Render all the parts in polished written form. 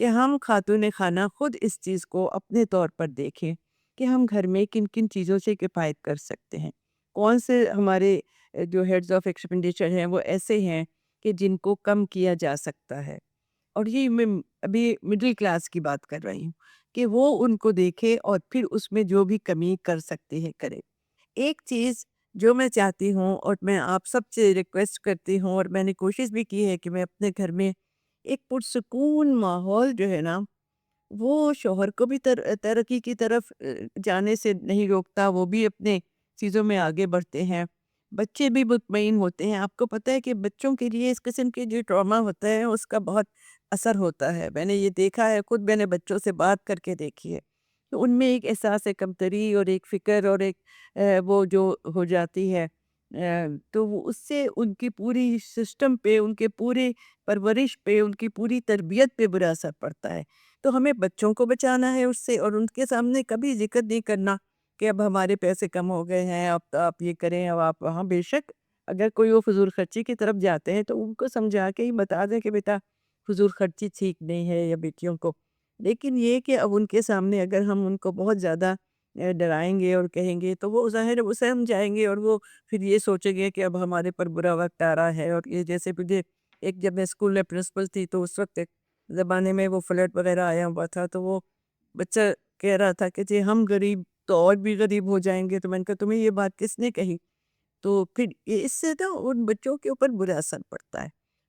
کہ ہم خاتون خانہ خود اس چیز کو اپنے طور پر دیکھیں کہ ہم گھر میں کن کن چیزوں سے کفایت کر سکتے ہیں، کون سے ہمارے جو ہیڈز آف ایکسپینڈیچر ہیں وہ ایسے ہیں کہ جن کو کم کیا جا سکتا ہے۔ اور یہ میں ابھی مڈل کلاس کی بات کر رہی ہوں کہ وہ ان کو دیکھے اور پھر اس میں جو بھی کمی کر سکتے ہیں کرے۔ ایک چیز جو میں چاہتی ہوں اور میں آپ سب سے ریکویسٹ کرتی ہوں، اور میں نے کوشش بھی کی ہے کہ میں اپنے گھر میں ایک پرسکون ماحول جو ہے نا وہ شوہر کو بھی ترقی کی طرف جانے سے نہیں روکتا، وہ بھی اپنے چیزوں میں آگے بڑھتے ہیں، بچے بھی مطمئن ہوتے ہیں۔ آپ کو پتہ ہے کہ بچوں کے لیے اس قسم کے جو ٹراما ہوتا ہے اس کا بہت اثر ہوتا ہے، میں نے یہ دیکھا ہے، خود میں نے بچوں سے بات کر کے دیکھی ہے، تو ان میں ایک احساس کمتری اور ایک فکر اور ایک وہ جو ہو جاتی ہے، تو وہ اس سے ان کی پوری سسٹم پہ، ان کے پورے پرورش پہ، ان کی پوری تربیت پہ برا اثر پڑتا ہے۔ تو ہمیں بچوں کو بچانا ہے اس سے، اور ان کے سامنے کبھی ذکر نہیں کرنا کہ اب ہمارے پیسے کم ہو گئے ہیں، اب تو آپ یہ کریں، اب آپ وہاں بے شک اگر کوئی وہ فضول خرچی کی طرف جاتے ہیں تو ان کو سمجھا کے ہی بتا دیں کہ بیٹا فضول خرچی ٹھیک نہیں ہے، یا بیٹیوں کو، لیکن یہ کہ اب ان کے سامنے اگر ہم ان کو بہت زیادہ ڈرائیں گے اور کہیں گے تو وہ ظاہر ہے وہ سہم جائیں گے، اور وہ پھر یہ سوچیں گے کہ اب ہمارے پر برا وقت آ رہا ہے۔ اور یہ جیسے مجھے ایک جب میں اسکول میں پرنسپل تھی تو اس وقت ایک زمانے میں وہ فلیٹ وغیرہ آیا ہوا تھا، تو وہ بچہ کہہ رہا تھا کہ جی ہم غریب تو اور بھی غریب ہو جائیں گے، تو میں نے کہا تمہیں یہ بات کس نے کہی؟ تو پھر اس سے نا ان بچوں کے اوپر برا اثر پڑتا ہے۔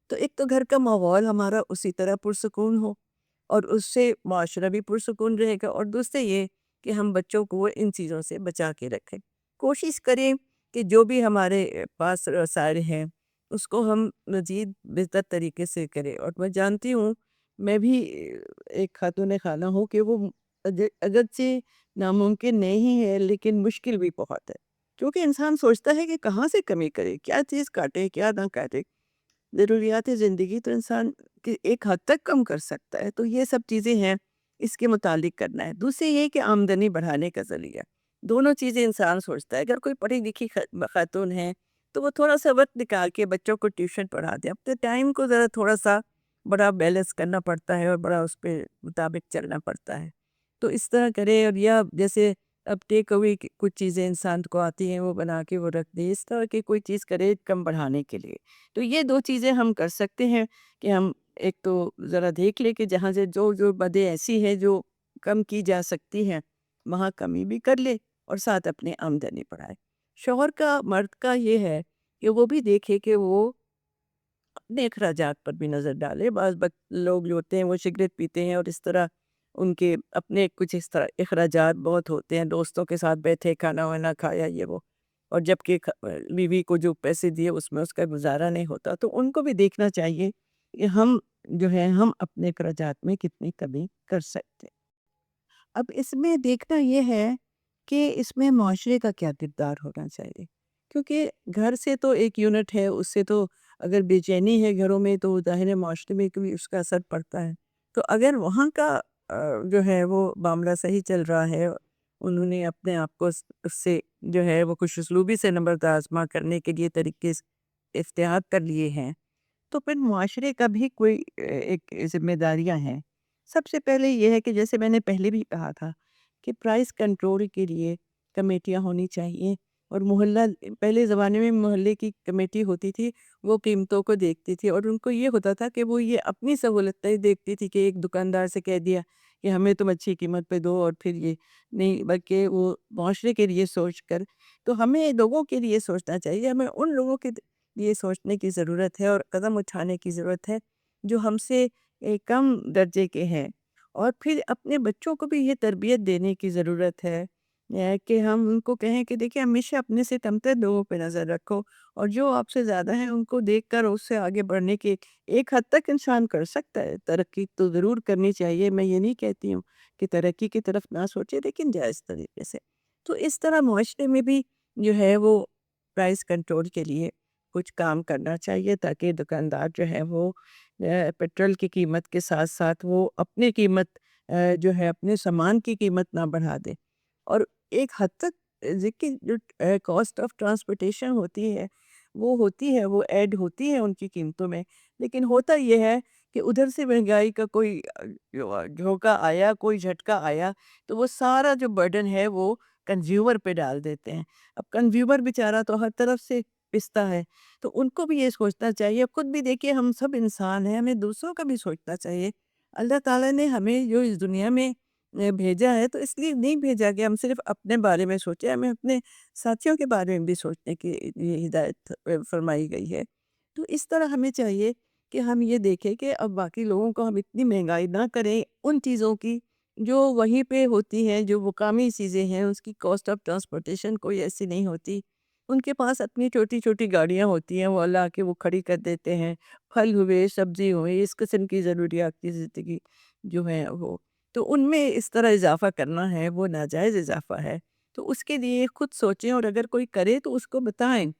تو ایک تو گھر کا ماحول ہمارا اسی طرح پرسکون ہو، اور اس سے معاشرہ بھی پرسکون رہے گا، اور دوسرے یہ کہ ہم بچوں کو ان چیزوں سے بچا کے رکھیں، کوشش کریں کہ جو بھی ہمارے پاس رسائل ہیں اس کو ہم مزید بہتر طریقے سے کریں۔ اور میں جانتی ہوں، میں بھی ایک خاتون خانہ ہوں کہ وہ اگرچہ ناممکن نہیں ہے لیکن مشکل بھی بہت ہے، کیونکہ انسان سوچتا ہے کہ کہاں سے کمی کرے، کیا چیز کاٹے کیا نہ کاٹے۔ ضروریات زندگی تو انسان ایک حد تک کم کر سکتا ہے، تو یہ سب چیزیں ہیں، اس کے متعلق کرنا ہے۔ دوسرے یہ کہ آمدنی بڑھانے کا ذریعہ، دونوں چیزیں انسان سوچتا ہے۔ اگر کوئی پڑھی لکھی خاتون ہے تو وہ تھوڑا سا وقت نکال کے بچوں کو ٹیوشن پڑھا دے، اپنے ٹائم کو ذرا تھوڑا سا بڑا بیلنس کرنا پڑتا ہے اور بڑا اس پہ مطابق چلنا پڑتا ہے، تو اس طرح کرے۔ اور یا جیسے اب ٹیک اوے کچھ چیزیں انسان کو آتی ہیں وہ بنا کے وہ رکھ دے، اس طرح کی کوئی چیز کرے کم بڑھانے کے لیے۔ تو یہ دو چیزیں ہم کر سکتے ہیں کہ ہم ایک تو ذرا دیکھ لیں کہ جہاں سے جو بدیں ایسی ہیں جو کم کی جا سکتی ہیں وہاں کمی بھی کر لے، اور ساتھ اپنی آمدنی بڑھائے۔ شوہر کا، مرد کا یہ ہے کہ وہ بھی دیکھے کہ وہ اپنے اخراجات پر بھی نظر ڈالے۔ بعض لوگ جو ہوتے ہیں وہ سگریٹ پیتے ہیں، اور اس طرح ان کے اپنے کچھ اس طرح اخراجات بہت ہوتے ہیں، دوستوں کے ساتھ بیٹھے کھانا وانا کھایا یہ وہ، اور جبکہ بیوی کو جو پیسے دیے اس میں اس کا گزارا نہیں ہوتا، تو ان کو بھی دیکھنا چاہیے کہ ہم جو ہے ہم اپنے اخراجات میں کتنی کمی کر سکتے ہیں۔ اب اس میں دیکھنا یہ ہے کہ اس میں معاشرے کا کیا کردار ہونا چاہیے، کیونکہ گھر سے تو ایک یونٹ ہے، اس سے تو اگر بے چینی ہے گھروں میں تو ظاہر ہے معاشرے میں بھی اس کا اثر پڑتا ہے۔ تو اگر وہاں کا جو ہے وہ معاملہ صحیح چل رہا ہے، انہوں نے اپنے آپ کو اس سے جو ہے وہ خوش اسلوبی سے نمبرد آزما کرنے کے لیے طریقے اختیار کر لیے ہیں، تو پھر معاشرے کا بھی کوئی ایک ذمہ داریاں ہیں۔ سب سے پہلے یہ ہے کہ جیسے میں نے پہلے بھی کہا تھا کہ پرائس کنٹرول کے لیے کمیٹیاں ہونی چاہیے، اور محلہ، پہلے زمانے میں محلے کی کمیٹی ہوتی تھی، وہ قیمتوں کو دیکھتی تھی، اور ان کو یہ ہوتا تھا کہ وہ یہ اپنی سہولت نہیں دیکھتی تھی کہ ایک دکاندار سے کہہ دیا کہ ہمیں تم اچھی قیمت پہ دو اور پھر یہ نہیں، بلکہ وہ معاشرے کے لیے سوچ کر، تو ہمیں لوگوں کے لیے سوچنا چاہیے، ہمیں ان لوگوں کے لیے سوچنے کی ضرورت ہے اور قدم اٹھانے کی ضرورت ہے جو ہم سے کم درجے کے ہیں، اور پھر اپنے بچوں کو بھی یہ تربیت دینے کی ضرورت ہے کہ ہم ان کو کہیں کہ دیکھیں ہمیشہ اپنے سے کمتر لوگوں پہ نظر رکھو، اور جو آپ سے زیادہ ہیں ان کو دیکھ کر اس سے آگے بڑھنے کی ایک حد تک انسان کر سکتا ہے۔ ترقی تو ضرور کرنی چاہیے، میں یہ نہیں کہتی ہوں کہ ترقی کی طرف نہ سوچے، لیکن جائز طریقے سے۔ تو اس طرح معاشرے میں بھی جو ہے وہ پرائس کنٹرول کے لیے کچھ کام کرنا چاہیے، تاکہ دکاندار جو ہے وہ پیٹرول کی قیمت کے ساتھ ساتھ وہ اپنی قیمت جو ہے اپنے سامان کی قیمت نہ بڑھا دے، اور ایک حد تک ذکر جو کاسٹ آف ٹرانسپورٹیشن ہوتی ہے وہ ایڈ ہوتی ہے ان کی قیمتوں میں، لیکن ہوتا یہ ہے کہ ادھر سے مہنگائی کا کوئی جھونکا آیا، کوئی جھٹکا آیا، تو وہ سارا جو برڈن ہے وہ کنزیومر پہ ڈال دیتے ہیں۔ اب کنزیومر بیچارہ تو ہر طرف سے پستا ہے، تو ان کو بھی یہ سوچنا چاہیے، خود بھی دیکھیے ہم سب انسان ہیں، ہمیں دوسروں کا بھی سوچنا چاہیے۔ اللہ تعالیٰ نے ہمیں جو اس دنیا میں بھیجا ہے تو اس لیے نہیں بھیجا کہ ہم صرف اپنے بارے میں سوچیں، ہمیں اپنے ساتھیوں کے بارے میں بھی سوچنے کی یہ ہدایت فرمائی گئی ہے۔ تو اس طرح ہمیں چاہیے کہ ہم یہ دیکھیں کہ اب باقی لوگوں کو ہم اتنی مہنگائی نہ کریں ان چیزوں کی جو وہیں پہ ہوتی ہیں، جو مقامی چیزیں ہیں، اس کی کاسٹ آف ٹرانسپورٹیشن کوئی ایسی نہیں ہوتی۔ ان کے پاس اپنی چھوٹی چھوٹی گاڑیاں ہوتی ہیں، وہ لا کے وہ کھڑی کر دیتے ہیں، پھل ہوئے، سبزی ہوئے، اس قسم کی ضروریات کی زندگی جو ہے وہ، تو ان میں اس طرح اضافہ کرنا ہے وہ ناجائز اضافہ ہے۔ تو اس کے لیے خود سوچیں، اور اگر کوئی کرے تو اس کو بتائیں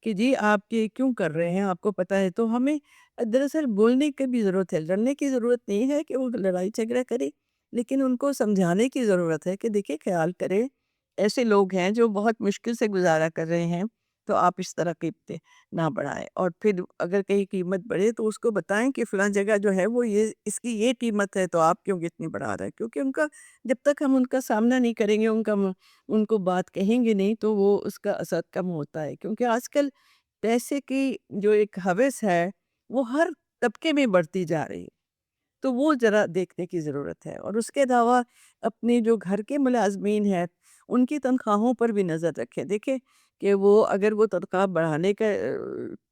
کہ جی آپ یہ کیوں کر رہے ہیں، آپ کو پتہ ہے۔ تو ہمیں دراصل بولنے کی بھی ضرورت ہے، لڑنے کی ضرورت نہیں ہے کہ وہ لڑائی جھگڑا کرے، لیکن ان کو سمجھانے کی ضرورت ہے کہ دیکھیں خیال کریں، ایسے لوگ ہیں جو بہت مشکل سے گزارا کر رہے ہیں، تو آپ اس طرح قیمتیں نہ بڑھائیں۔ اور پھر اگر کہیں قیمت بڑھے تو اس کو بتائیں کہ فلاں جگہ جو ہے وہ یہ اس کی یہ قیمت ہے، تو آپ کیوں اتنی بڑھا رہے ہیں؟ کیونکہ ان کا جب تک ہم ان کا سامنا نہیں کریں گے، ان کو بات کہیں گے نہیں، تو وہ اس کا اثر کم ہوتا ہے۔ کیونکہ آج کل پیسے کی جو ایک ہوس ہے وہ ہر طبقے میں بڑھتی جا رہی ہے، تو وہ ذرا دیکھنے کی ضرورت ہے۔ اور اس کے علاوہ اپنے جو گھر کے ملازمین ہیں ان کی تنخواہوں پر بھی نظر رکھیں، دیکھیں کہ وہ اگر وہ تنخواہ بڑھانے کا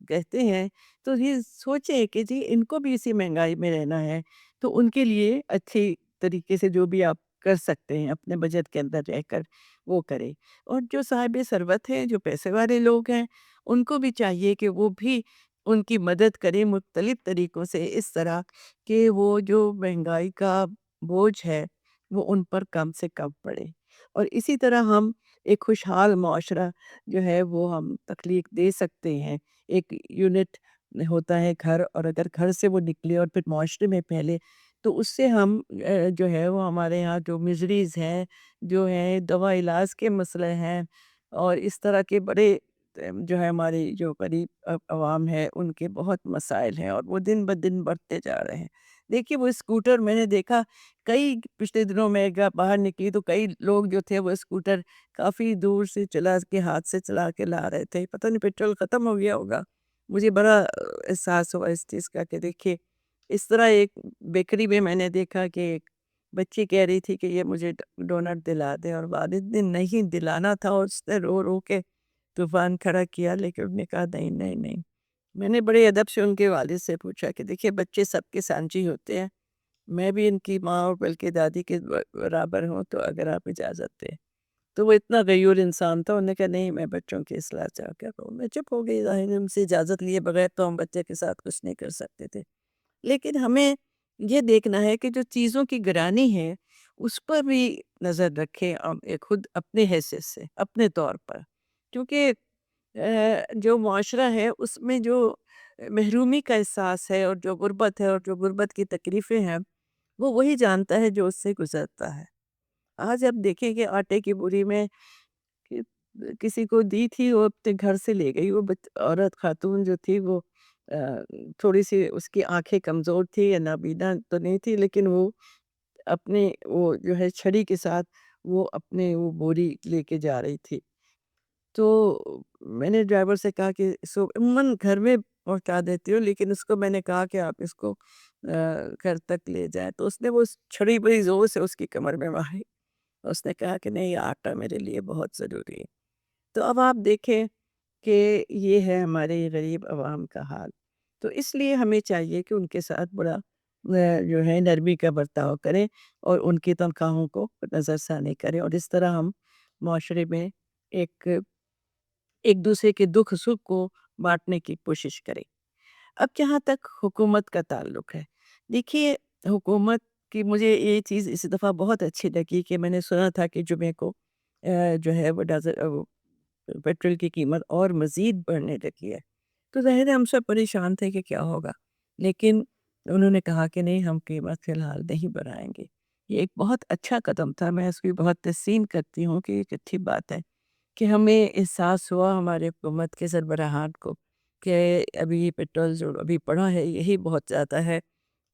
کہتے ہیں تو یہ سوچیں کہ جی ان کو بھی اسی مہنگائی میں رہنا ہے، تو ان کے لیے اچھی طریقے سے جو بھی آپ کر سکتے ہیں اپنے بجٹ کے اندر رہ کر وہ کریں۔ اور جو صاحب ثروت ہیں، جو پیسے والے لوگ ہیں، ان کو بھی چاہیے کہ وہ بھی ان کی مدد کریں مختلف طریقوں سے، اس طرح کہ وہ جو مہنگائی کا بوجھ ہے وہ ان پر کم سے کم پڑے۔ اور اسی طرح ہم ایک خوشحال معاشرہ جو ہے وہ ہم تخلیق دے سکتے ہیں۔ ایک یونٹ ہوتا ہے گھر، اور اگر گھر سے وہ نکلے اور پھر معاشرے میں پھیلے تو اس سے ہم جو ہے وہ ہمارے یہاں جو مزریز ہیں، جو ہیں دوا علاج کے مسئلے ہیں، اور اس طرح کے بڑے جو ہے ہماری جو غریب عوام ہے ان کے بہت مسائل ہیں، اور وہ دن بدن بڑھتے جا رہے ہیں۔ دیکھیے وہ اسکوٹر میں نے دیکھا، کئی پچھلے دنوں میں باہر نکلی تو کئی لوگ جو تھے وہ اسکوٹر کافی دور سے چلا کے ہاتھ سے چلا کے لا رہے تھے، پتہ نہیں پیٹرول ختم ہو گیا ہوگا۔ مجھے بڑا احساس ہوا اس چیز کا کہ دیکھیے اس طرح ایک بیکری میں میں نے دیکھا کہ ایک بچی کہہ رہی تھی کہ یہ مجھے ڈونٹ دلا دے، اور والد نے نہیں دلانا تھا، اور اس نے رو رو کے طوفان کھڑا کیا، لیکن انہوں نے کہا نہیں نہیں نہیں۔ میں نے بڑے ادب سے ان کے والد سے پوچھا کہ دیکھیے بچے سب کے سانجی ہوتے ہیں، میں بھی ان کی ماں اور بلکہ دادی کے برابر ہوں، تو اگر آپ اجازت دیں۔ تو وہ اتنا غیور انسان تھا، انہوں نے کہا نہیں میں بچوں کی اصلاح چاہ کر رہا ہوں۔ میں چپ ہو گئی، ظاہر ہے ان سے اجازت لیے بغیر تو ہم بچے کے ساتھ کچھ نہیں کر سکتے تھے۔ لیکن ہمیں یہ دیکھنا ہے کہ جو چیزوں کی گرانی ہے اس پر بھی نظر رکھیں، خود اپنے حیثیت سے، اپنے طور پر، کیونکہ جو معاشرہ ہے اس میں جو محرومی کا احساس ہے، اور جو غربت ہے، اور جو غربت کی تکلیفیں ہیں، وہ وہی جانتا ہے جو اس سے گزرتا ہے۔ آج آپ دیکھیں کہ آٹے کی بوری میں کہ- کسی کو دی تھی، وہ اپنے گھر سے لے گئی، وہ عورت خاتون جو تھی وہ آ، تھوڑی سی اس کی آنکھیں کمزور تھی یا نابینا تو نہیں تھی، لیکن وہ اپنے وہ جو ہے چھڑی کے ساتھ وہ اپنے وہ بوری لے کے جا رہی تھی۔ تو میں نے ڈرائیور سے کہا کہ عموماً گھر میں پہنچا دیتی ہوں، لیکن اس کو میں نے کہا کہ آپ اس کو گھر تک لے جائیں، تو اس نے وہ چھڑی بڑی زور سے اس کی کمر میں ماری، اس نے کہا کہ نہیں آٹا میرے لیے بہت ضروری ہے۔ تو اب آپ دیکھیں کہ یہ ہے ہمارے غریب عوام کا حال۔ تو اس لیے ہمیں چاہیے کہ ان کے ساتھ بڑا جو ہے نرمی کا برتاؤ کریں، اور ان کی تنخواہوں کو نظر ثانی کریں، اور اس طرح ہم معاشرے میں ایک ایک دوسرے کے دکھ سکھ کو بانٹنے کی کوشش کریں۔ اب جہاں تک حکومت کا تعلق ہے، دیکھیے حکومت کی مجھے یہ چیز اس دفعہ بہت اچھی لگی کہ میں نے سنا تھا کہ جمعے کو جو ہے وہ پیٹرول کی قیمت اور مزید بڑھنے لگی ہے، تو ظاہر ہے ہم سب پریشان تھے کہ کیا ہوگا، لیکن انہوں نے کہا کہ نہیں ہم قیمت فی الحال نہیں بڑھائیں گے۔ یہ ایک بہت اچھا قدم تھا، میں اس کی بہت تحسین کرتی ہوں کہ ایک اچھی بات ہے کہ ہمیں احساس ہوا ہمارے حکومت کے سربراہان کو کہ ابھی یہ پیٹرول جو ابھی پڑا ہے یہی بہت زیادہ ہے،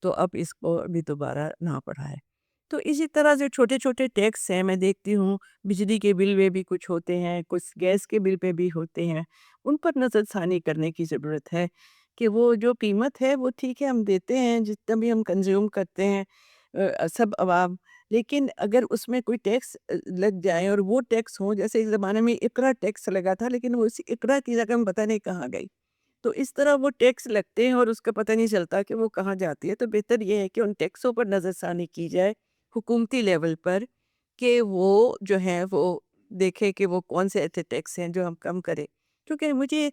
تو اب اس کو ابھی دوبارہ نہ بڑھائے۔ تو اسی طرح جو چھوٹے چھوٹے ٹیکس ہیں میں دیکھتی ہوں، بجلی کے بل میں بھی کچھ ہوتے ہیں، کچھ گیس کے بل پہ بھی ہوتے ہیں، ان پر نظر ثانی کرنے کی ضرورت ہے کہ وہ جو قیمت ہے وہ ٹھیک ہے ہم دیتے ہیں جتنا بھی ہم کنزیوم کرتے ہیں سب عوام، لیکن اگر اس میں کوئی ٹیکس لگ جائے اور وہ ٹیکس ہوں، جیسے ایک زمانے میں اقرا ٹیکس لگا تھا لیکن وہ اسی اقرا کی رقم پتہ نہیں کہاں گئی، تو اس طرح وہ ٹیکس لگتے ہیں اور اس کا پتہ نہیں چلتا کہ وہ کہاں جاتی ہے۔ تو بہتر یہ ہے کہ ان ٹیکسوں پر نظر ثانی کی جائے حکومتی لیول پر، کہ وہ جو ہے وہ دیکھے کہ وہ کون سے ایسے ٹیکس ہیں جو ہم کم کریں، کیونکہ مجھے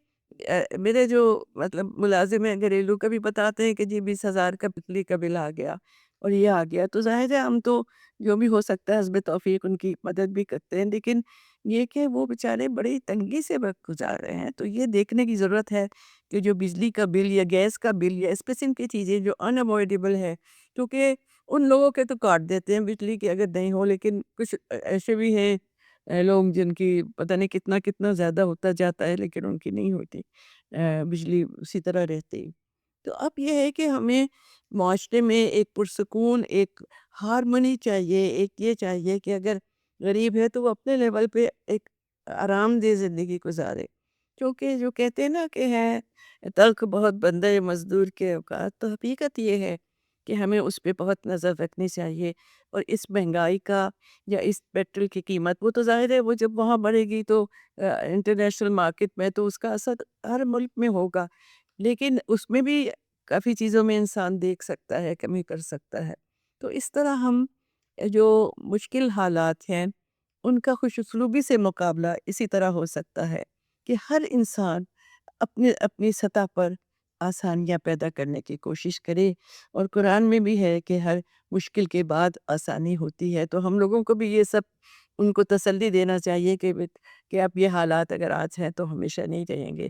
میرے جو مطلب ملازم ہیں گھریلو کبھی بتاتے ہیں کہ جی 20,000 کا بجلی کا بل آ گیا اور یہ آ گیا، تو ظاہر ہے ہم تو جو بھی ہو سکتا ہے حسب توفیق ان کی مدد بھی کرتے ہیں، لیکن یہ کہ وہ بیچارے بڑی تنگی سے وقت گزار رہے ہیں، تو یہ دیکھنے کی ضرورت ہے کہ جو بجلی کا بل یا گیس کا بل یا اس قسم کی چیزیں جو ان اوائڈیبل ہے، کیونکہ ان لوگوں کے تو کاٹ دیتے ہیں بجلی کی اگر نہیں ہو، لیکن کچھ ایسے بھی ہیں لوگ جن کی پتہ نہیں کتنا کتنا زیادہ ہوتا جاتا ہے لیکن ان کی نہیں ہوتی بجلی اسی طرح رہتی۔ تو اب یہ ہے کہ ہمیں معاشرے میں ایک پرسکون ایک ہارمونی چاہیے، ایک یہ چاہیے کہ اگر غریب ہے تو وہ اپنے لیول پہ ایک آرام دہ زندگی گزارے، کیونکہ جو کہتے ہیں نا کہ ہے تلخ بہت بندے مزدور کے اوقات، تو حقیقت یہ ہے کہ ہمیں اس پہ بہت نظر رکھنی چاہیے، اور اس مہنگائی کا یا اس پیٹرول کی قیمت وہ تو ظاہر ہے وہ جب وہاں بڑھے گی تو انٹرنیشنل مارکیٹ میں تو اس کا اثر ہر ملک میں ہوگا، لیکن اس میں بھی کافی چیزوں میں انسان دیکھ سکتا ہے، کمی کر سکتا ہے۔ تو اس طرح ہم جو مشکل حالات ہیں ان کا خوش اسلوبی سے مقابلہ اسی طرح ہو سکتا ہے کہ ہر انسان اپنی اپنی سطح پر آسانیاں پیدا کرنے کی کوشش کرے، اور قرآن میں بھی ہے کہ ہر مشکل کے بعد آسانی ہوتی ہے، تو ہم لوگوں کو بھی یہ سب ان کو تسلی دینا چاہیے کہ اب یہ حالات اگر آج ہیں تو ہمیشہ نہیں رہیں گے،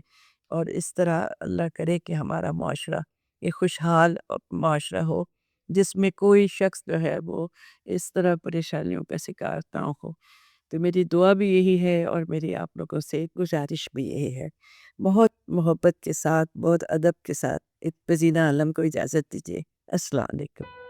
اور اس طرح اللہ کرے کہ ہمارا معاشرہ ایک خوشحال معاشرہ ہو جس میں کوئی شخص جو ہے وہ اس طرح پریشانیوں کا شکار نہ ہو۔ تو میری دعا بھی یہی ہے اور میری آپ لوگوں سے گزارش بھی یہی ہے۔ بہت محبت کے ساتھ، بہت ادب کے ساتھ ایک پزینہ عالم کو اجازت دیجیے۔ السلام علیکم۔